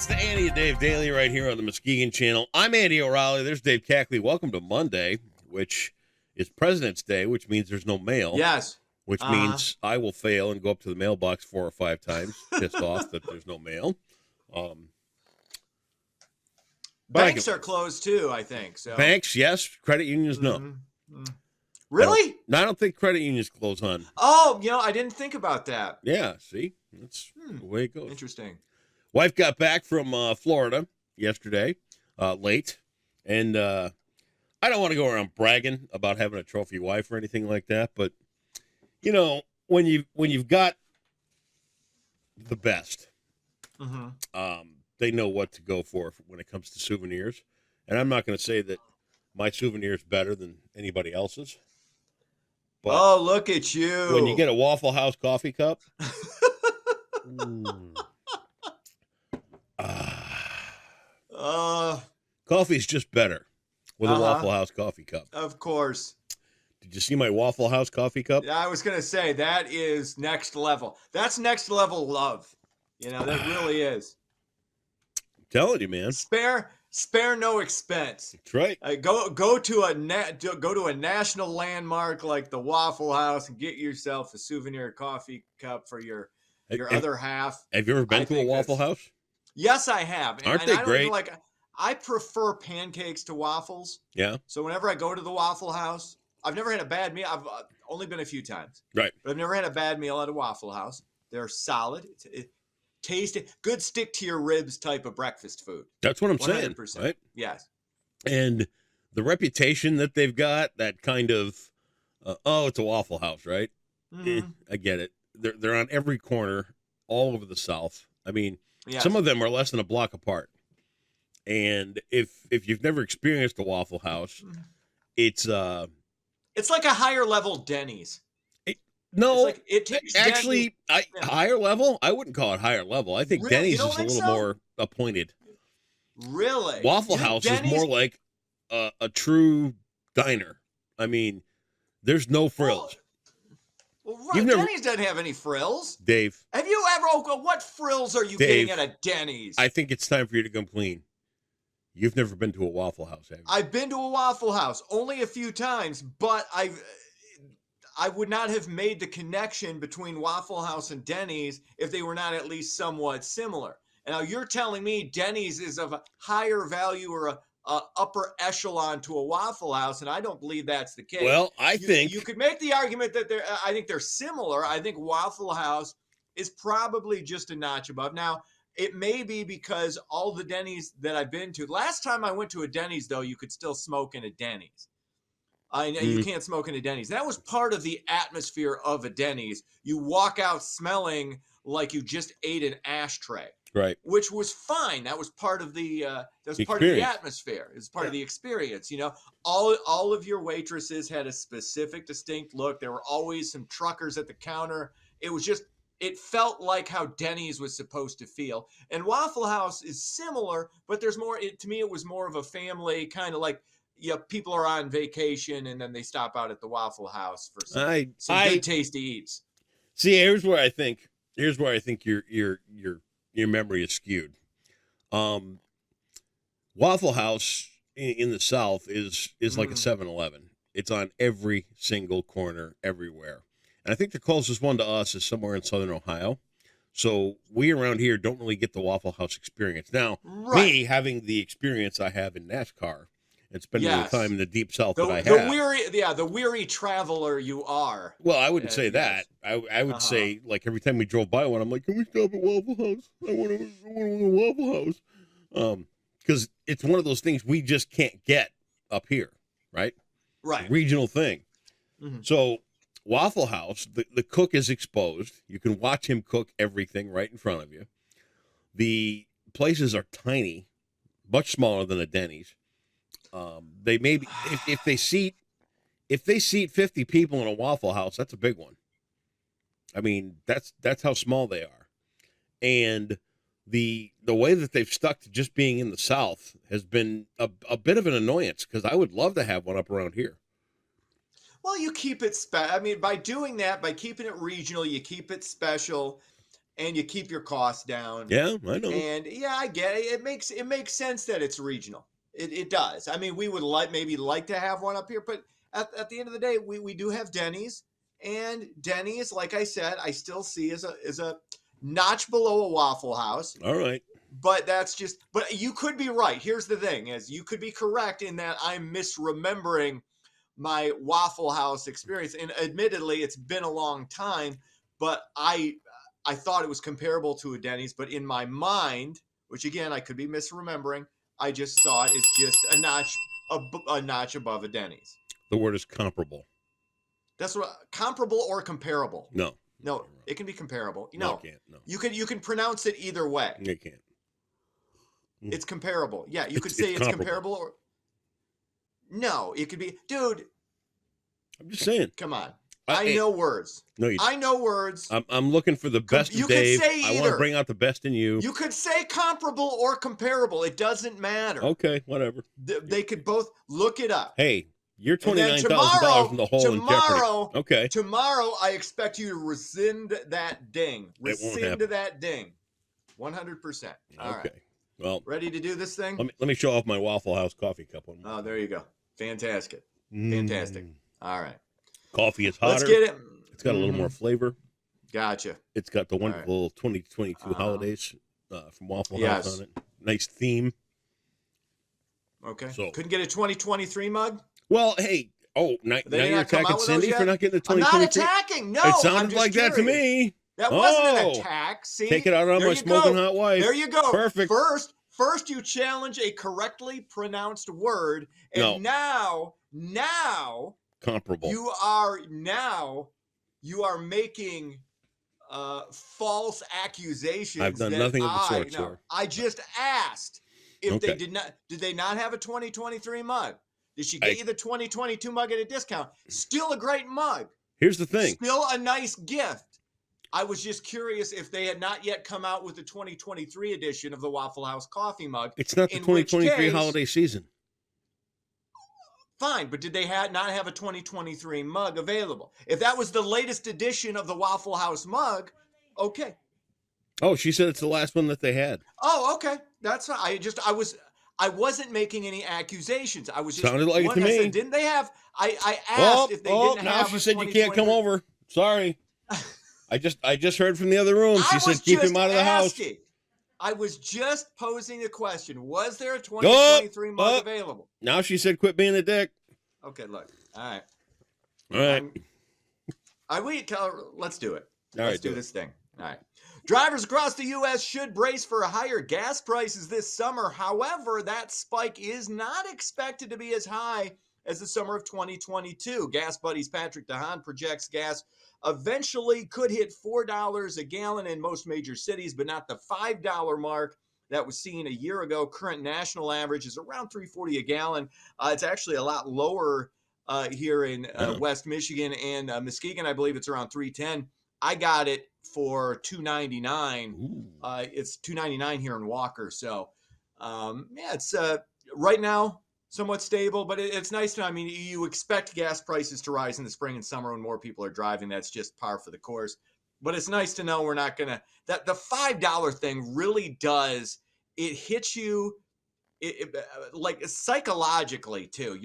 It's the Andy and Dave Daily right here on the Muskegon Channel. I'm Andy O'Reilly. There's Dave Cackley. Welcome to Monday, which is President's Day, which means there's no mail. Yes. Which means I will fail and go up to the mailbox 4 or 5 times, pissed off that there's no mail. Banks are closed too, I think. So banks, yes. Credit unions, no. Mm-hmm. Really? I don't think credit unions close on. Oh, I didn't think about that. Yeah, see? That's the way it goes. Interesting. Wife got back from Florida yesterday, late, and I don't want to go around bragging about having a trophy wife or anything like that, but when you've got the best, they know what to go for when it comes to souvenirs, and I'm not going to say that my souvenir is better than anybody else's. But look at you! When you get a Waffle House coffee cup. Coffee's just better with a Waffle House coffee cup. Of course. Did you see my Waffle House coffee cup? Yeah, I was going to say, that is next level. That's next level love. That really is. I'm telling you, man. Spare no expense. That's right. Go to a national landmark like the Waffle House and get yourself a souvenir coffee cup for your other half. Have you ever been to a Waffle House? Yes, I have. Aren't they great? I prefer pancakes to waffles. Yeah. So whenever I go to the Waffle House, I've never had a bad meal. I've only been a few times. Right. But I've never had a bad meal at a Waffle House. They're solid. It's tasty. Good stick to your ribs type of breakfast food. That's what I'm 100%. saying. Right? Yes. And the reputation that they've got, that kind of, it's a Waffle House, right? Mm-hmm. I get it. They're on every corner all over the South. I mean, yes. Some of them are less than a block apart. And if you've never experienced a Waffle House, it's like a higher level Denny's. It takes actually higher level. I wouldn't call it higher level. I think Denny's is a little more appointed. Really, Waffle House is more like a true diner. I mean, there's no frills. Well, right. Denny's doesn't have any frills. Dave, have you ever? What frills are you getting at a Denny's? I think it's time for you to come clean. You've never been to a Waffle House, have you? I've been to a Waffle House only a few times, but I would not have made the connection between Waffle House and Denny's if they were not at least somewhat similar. And now you're telling me Denny's is of a higher value or a upper echelon to a Waffle House, and I don't believe that's the case. Well, I think you could make the argument that I think they're similar. I think Waffle House is probably just a notch above. Now, it may be because all the Denny's that I've been to, last time I went to a Denny's, though, you could still smoke in a Denny's. I know you can't smoke in a Denny's. That was part of the atmosphere of a Denny's. You walk out smelling like you just ate an ashtray. Right. Which was fine. That was part of the part of the atmosphere. It's part of the experience. All of your waitresses had a specific, distinct look. There were always some truckers at the counter. It felt like how Denny's was supposed to feel. And Waffle House is similar, but there's more. To me, it was more of a family kind of like, people are on vacation and then they stop out at the Waffle House for some good tasty eats. See, here's where I think your memory is skewed. Waffle House in the South is like a 7-Eleven. It's on every single corner, everywhere. And I think the closest one to us is somewhere in Southern Ohio. So we around here don't really get the Waffle House experience. Now, me having the experience I have in NASCAR and spending the time in the deep South that I have. The weary traveler you are. Well, I wouldn't say that. I would say, like, every time we drove by one, I'm like, can we stop at Waffle House? I want to Waffle House. Because it's one of those things we just can't get up here, right? Right. Regional thing. Mm-hmm. So Waffle House, the cook is exposed. You can watch him cook everything right in front of you. The places are tiny, much smaller than a Denny's. They maybe if they seat 50 people in a Waffle House, that's a big one. I mean, that's how small they are. And the way that they've stuck to just being in the South has been a bit of an annoyance, because I would love to have one up around here. Well, you keep it I mean, by doing that, by keeping it regional, you keep it special. and you keep your costs down. Yeah, I know. And yeah, I get it. It makes sense that it's regional. It does. I mean, we would maybe like to have one up here, but at the end of the day, we do have Denny's, and Denny's, like I said, I still see as a notch below a Waffle House. All right. But that's just, but you could be right. Here's the thing, is you could be correct in that I'm misremembering my Waffle House experience. And admittedly, it's been a long time, but I thought it was comparable to a Denny's, but in my mind, which again, I could be misremembering, I just saw it as just a notch above a Denny's. The word is comparable. That's what, comparable or comparable? No. No, it can be comparable. No, it can't. No. You can pronounce it either way. You can't. It's comparable. Yeah, you could say it's comparable or no, it could be, dude. I'm just saying. Come on. I know words. No, you don't. I know words. I'm looking for the best of Dave. Could say either. I want to bring out the best in you. You could say comparable or comparable. It doesn't matter. Okay, whatever. They could both look it up. Hey, you're $29,000 in the hole in jeopardy. Okay. Tomorrow, I expect you to rescind that ding. Rescind that ding. 100%. All right. Well, ready to do this thing? Let me show off my Waffle House coffee cup one. Oh, there you go. Fantastic. Fantastic. All right. Coffee is hotter. Let's get it. It's got a little more flavor. Gotcha. It's got the wonderful 2022 holidays from Waffle House on it. Nice theme. Okay. So, couldn't get a 2023 mug? Well, hey. Oh, now you're attacking Cindy for not getting a 2023? I'm not attacking. No. It sounded like that to me. That wasn't an attack. See? Take it out on my smoking hot wife. There you go. Perfect. First you challenge a correctly pronounced word, and now comparable. You are making false accusations. I've done nothing of the sort, sir. I just asked if they did they not have a 2023 mug? Did she get you the 2022 mug at a discount? Still a great mug. Here's the thing. Still a nice gift. I was just curious if they had not yet come out with the 2023 edition of the Waffle House coffee mug. It's not the 2023 holiday season. Fine, but did they not have a 2023 mug available? If that was the latest edition of the Waffle House mug, okay. Oh, she said it's the last one that they had. Oh, okay. That's fine. I wasn't making any accusations. I was just sounded like it to me. Said, didn't they have? I asked if they didn't have. Now she said you can't come over. Sorry. I just heard from the other room. She said keep him out of the house. I was just posing a question. Was there a 2023 mug available? Now she said quit being a dick. Okay, look. All right. Let's do it. Let's do this thing. All right. Drivers across the U.S. should brace for higher gas prices this summer. However, that spike is not expected to be as high as the summer of 2022. Gas Buddy's Patrick DeHaan projects gas eventually could hit $4 a gallon in most major cities, but not the $5 mark that was seen a year ago. Current national average is around $3.40 a gallon. It's actually a lot lower here in West Michigan and Muskegon. I believe it's around $3.10. I got it for $2.99. It's $2.99 here in Walker. So, it's right now somewhat stable, but it's nice to know. I mean, you expect gas prices to rise in the spring and summer when more people are driving. That's just par for the course. But it's nice to know we're not going to, that the $5 thing really does, it hits you like psychologically too.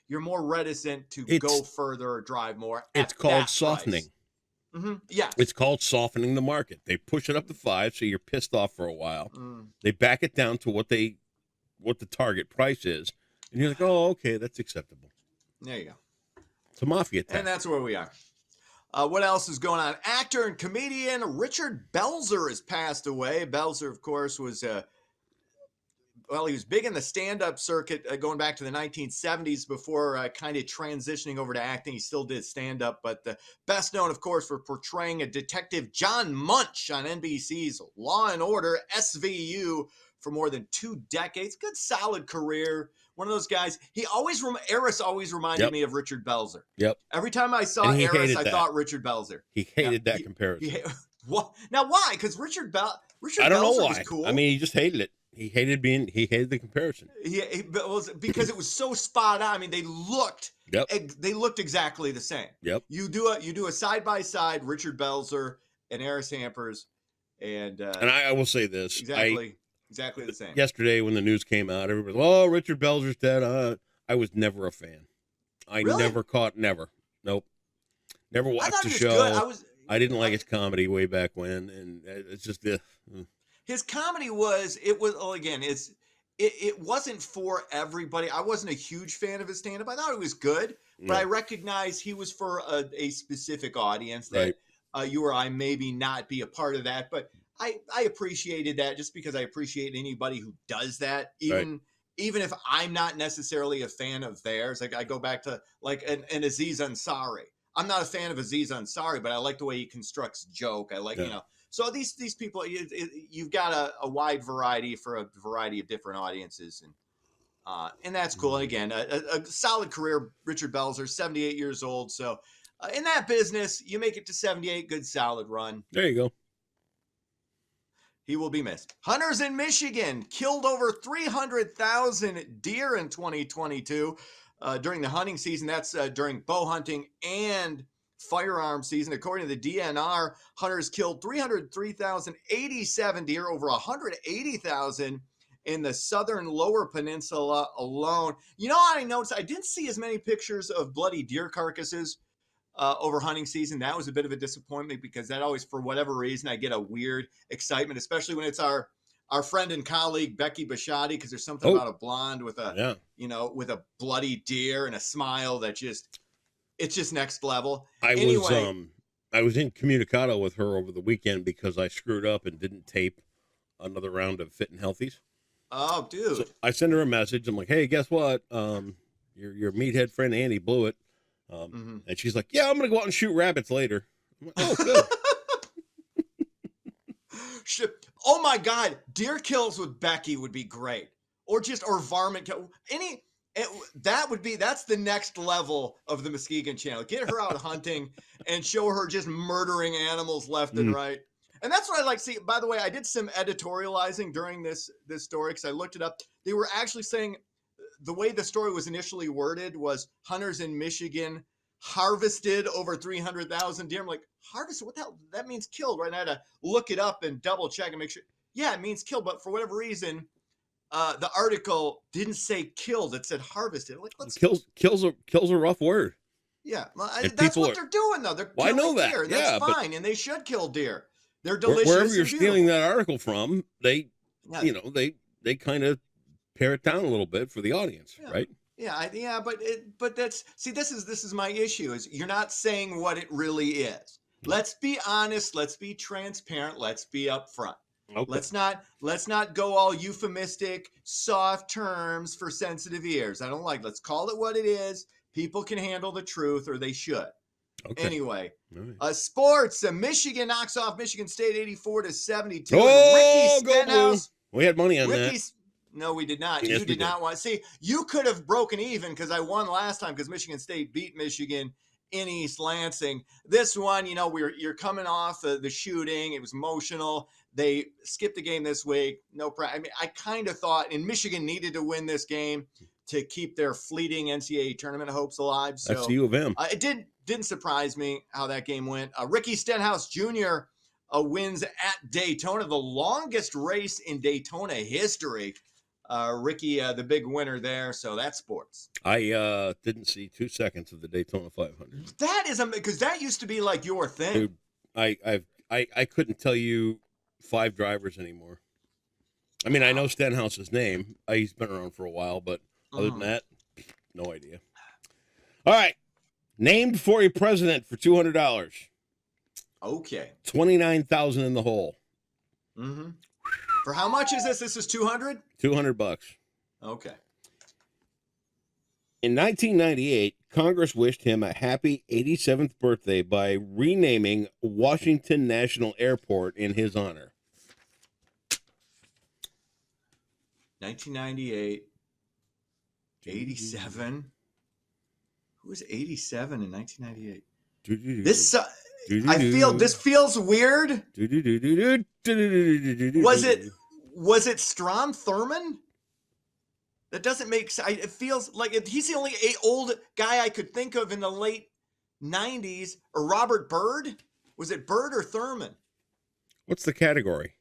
You're more reticent to go further or drive more. It's called softening. Mm-hmm. Yeah. It's called softening the market. They push it up to 5, so you're pissed off for a while. They back it down to what the target price is. And you're like, oh, okay, that's acceptable. There you go. It's a mafia attack. And that's where we are. What else is going on? Actor and comedian Richard Belzer has passed away. Belzer, of course, was he was big in the stand-up circuit going back to the 1970s before kind of transitioning over to acting. He still did stand-up, but best known, of course, for portraying a detective John Munch on NBC's Law & Order SVU for more than 2 decades. Good, solid career. One of those guys. Eris always reminded me of Richard Belzer. Yep. Every time I saw Eris, I thought Richard Belzer. He hated that comparison. Now, why? Because Richard Belzer was cool. I mean, he just hated it. He hated the comparison. Because it was so spot on. I mean, they looked exactly the same. Yep. You do a side by side Richard Belzer and Eris Hampers. And I will say this. Exactly the same. Yesterday when the news came out, everybody was, oh, Richard Belzer's dead. I was never a fan. Really? Never. Nope. Never watched I thought the he was show. good. I didn't like his comedy way back when, and it's just his comedy was well, again, it wasn't for everybody. I wasn't a huge fan of his stand-up. I thought it was good, but I recognize he was for a specific audience that you or I maybe not be a part of that. But I appreciated that just because I appreciate anybody who does that, even if I'm not necessarily a fan of theirs. Like I go back to like an Aziz Ansari. I'm not a fan of Aziz Ansari, but I like the way he constructs joke. I like, so these people, you've got a wide variety for a variety of different audiences. And that's cool. And again, a solid career, Richard Belzer, 78 years old. So in that business, you make it to 78, good, solid run. There you go. He will be missed. Hunters in Michigan killed over 300,000 deer in 2022 during the hunting season. That's during bow hunting and firearm season. According to the DNR, hunters killed 303,087 deer, over 180,000 in the southern lower peninsula alone. You know what I noticed? I didn't see as many pictures of bloody deer carcasses over hunting season. That was a bit of a disappointment because that always, for whatever reason, I get a weird excitement, especially when it's our friend and colleague Becky Bashotti, because there's something about a blonde with a with a bloody deer and a smile that it's just next level. I was incommunicado with her over the weekend because I screwed up and didn't tape another round of Fit and Healthies. Oh, dude! So I send her a message. I'm like, hey, guess what? Your meathead friend Andy blew it. And she's like, yeah, I'm going to go out and shoot rabbits later. I'm like, oh, good. Oh my God. Deer kills with Becky would be great. Or varmint kill. That's the next level of the Muskegon channel. Get her out hunting and show her just murdering animals left and right. And that's what I like to see. By the way, I did some editorializing during this story because I looked it up. They were actually saying, the way the story was initially worded was hunters in Michigan harvested over 300,000 deer. I'm like, harvested? What the hell? That means killed, right? And I had to look it up and double check and make sure. Yeah, it means killed. But for whatever reason, the article didn't say killed. It said harvested. Like, kills a rough word. Yeah. Well, that's what they're doing, though. They're killing deer. That's fine. And they should kill deer. They're delicious. Wherever you're stealing that article from, they kind of pare it down a little bit for the audience, right? Yeah, but this is my issue. Is you're not saying what it really is. Let's be honest. Let's be transparent. Let's be upfront. Okay. Let's not go all euphemistic, soft terms for sensitive ears. I don't like. Let's call it what it is. People can handle the truth, or they should. Okay. Anyway, sports. Michigan knocks off Michigan State 84-72. Oh, Ricky Stenhouse. We had money on that. No, we did not. Yes, you did not want to see. You could have broken even because I won last time because Michigan State beat Michigan in East Lansing. This one, you're coming off the shooting. It was emotional. They skipped the game this week. No problem. I mean, I kind of thought, and Michigan needed to win this game to keep their fleeting NCAA tournament hopes alive. So that's the U of M. It didn't surprise me how that game went. Ricky Stenhouse Jr. Wins at Daytona, the longest race in Daytona history. Ricky, the big winner there. So that's sports. I didn't see 2 seconds of the Daytona 500. That is because that used to be like your thing. Dude, I couldn't tell you 5 drivers anymore. I mean, I know Stenhouse's name. He's been around for a while, but other than that, no idea. All right, named for a president for $200. Okay. 29,000 in the hole. Mm-hmm. For how much is this? This is $200? $200. Okay. In 1998, Congress wished him a happy 87th birthday by renaming Washington National Airport in his honor. 1998, 87. Who was 87 in 1998? This feels weird. Was it Strom Thurmond? That doesn't make sense. It feels like he's the only old guy I could think of in the late 90s. Or Robert Byrd? Was it Byrd or Thurmond? What's the category?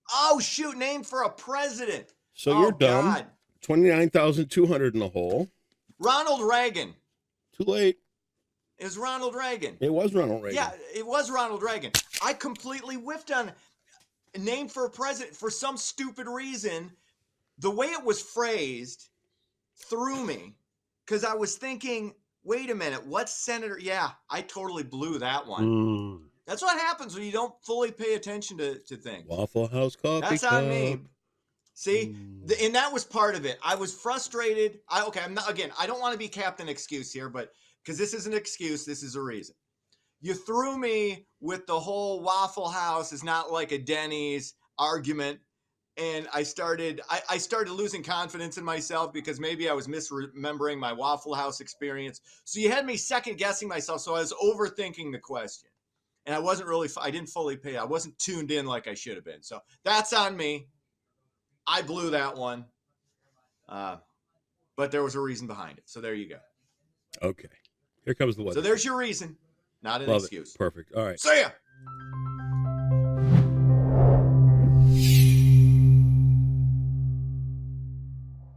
Oh, shoot, named for a president. So you're dumb. God. 29,200 in the hole. Ronald Reagan. Too late. It was Ronald Reagan. It was Ronald Reagan. Yeah, it was Ronald Reagan. I completely whiffed on name for a president for some stupid reason. The way it was phrased threw me because I was thinking, wait a minute, what senator? Yeah, I totally blew that one. That's what happens when you don't fully pay attention to things. Waffle House coffee That's cup. on me. See, and that was part of it. I was frustrated. I'm not, again, I don't want to be Captain Excuse here, but because this is an excuse, this is a reason. You threw me with the whole Waffle House is not like a Denny's argument. And I started losing confidence in myself because maybe I was misremembering my Waffle House experience. So you had me second guessing myself. So I was overthinking the question. And I didn't fully pay. I wasn't tuned in like I should have been. So that's on me. I blew that one. But there was a reason behind it. So there you go. Okay. Here comes the weather. So there's your reason, not an excuse. Perfect. All right. See ya.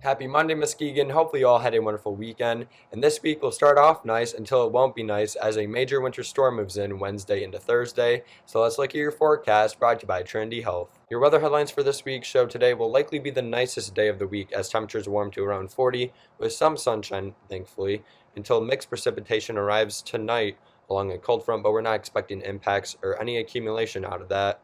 Happy Monday, Muskegon. Hopefully you all had a wonderful weekend. And this week will start off nice until it won't be nice as a major winter storm moves in Wednesday into Thursday. So let's look at your forecast brought to you by Trinity Health. Your weather headlines for this week's show today will likely be the nicest day of the week as temperatures warm to around 40 with some sunshine, thankfully, until mixed precipitation arrives tonight along a cold front, but we're not expecting impacts or any accumulation out of that.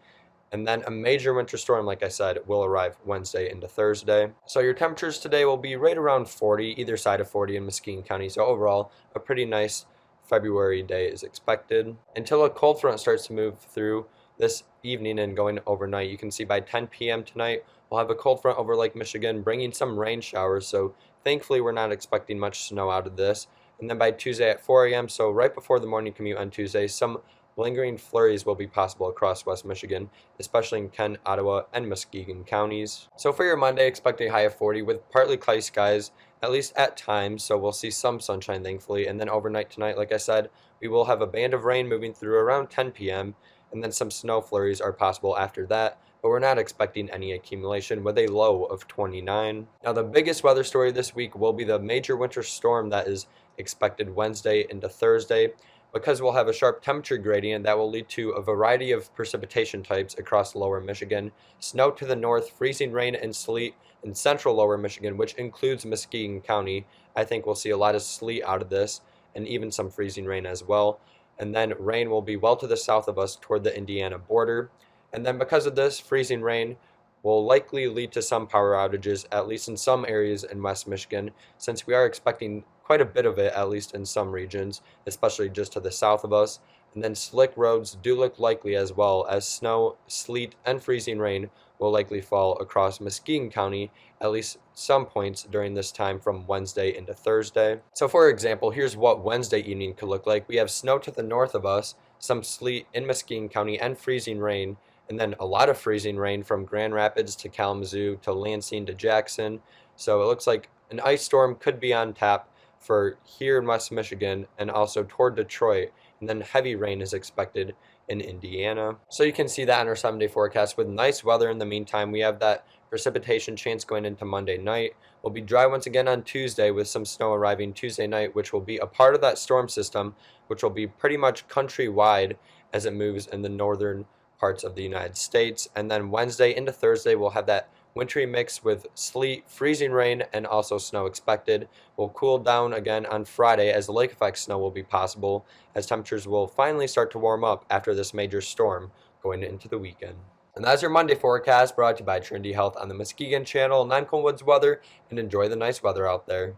And then a major winter storm, like I said, will arrive Wednesday into Thursday. So your temperatures today will be right around 40, either side of 40 in Muskegon County. So overall, a pretty nice February day is expected. Until a cold front starts to move through this evening and going overnight, you can see by 10 p.m. tonight, we'll have a cold front over Lake Michigan, bringing some rain showers. So thankfully, we're not expecting much snow out of this. And then by Tuesday at 4 a.m., so right before the morning commute on Tuesday, some lingering flurries will be possible across West Michigan, especially in Kent, Ottawa, and Muskegon counties. So for your Monday, expect a high of 40 with partly cloudy skies, at least at times, so we'll see some sunshine, thankfully. And then overnight tonight, like I said, we will have a band of rain moving through around 10 p.m., and then some snow flurries are possible after that, but we're not expecting any accumulation with a low of 29. Now, the biggest weather story this week will be the major winter storm that is expected Wednesday into Thursday, because we'll have a sharp temperature gradient that will lead to a variety of precipitation types across lower Michigan, snow to the north, freezing rain and sleet in central lower Michigan, which includes Muskegon County. I think we'll see a lot of sleet out of this and even some freezing rain as well. And then rain will be well to the south of us toward the Indiana border. And then because of this, freezing rain will likely lead to some power outages, at least in some areas in West Michigan, since we are expecting quite a bit of it, at least in some regions, especially just to the south of us. And then slick roads do look likely as well, as snow, sleet, and freezing rain will likely fall across Muskegon County at least some points during this time from Wednesday into Thursday. So for example, here's what Wednesday evening could look like. We have snow to the north of us, some sleet in Muskegon County, and freezing rain, and then a lot of freezing rain from Grand Rapids to Kalamazoo to Lansing to Jackson. So it looks like an ice storm could be on tap for here in West Michigan and also toward Detroit, and then heavy rain is expected in Indiana. So you can see that on our 7-day forecast with nice weather in the meantime. We have that precipitation chance going into Monday night. We'll be dry once again on Tuesday with some snow arriving Tuesday night, which will be a part of that storm system, which will be pretty much countrywide as it moves in the northern parts of the United States. And then Wednesday into Thursday, we'll have that wintry mix with sleet, freezing rain, and also snow expected. Will cool down again on Friday as lake effect snow will be possible, as temperatures will finally start to warm up after this major storm going into the weekend. And that's your Monday forecast brought to you by Trinity Health on the Muskegon Channel. I'm Colin Woods Weather, and enjoy the nice weather out there.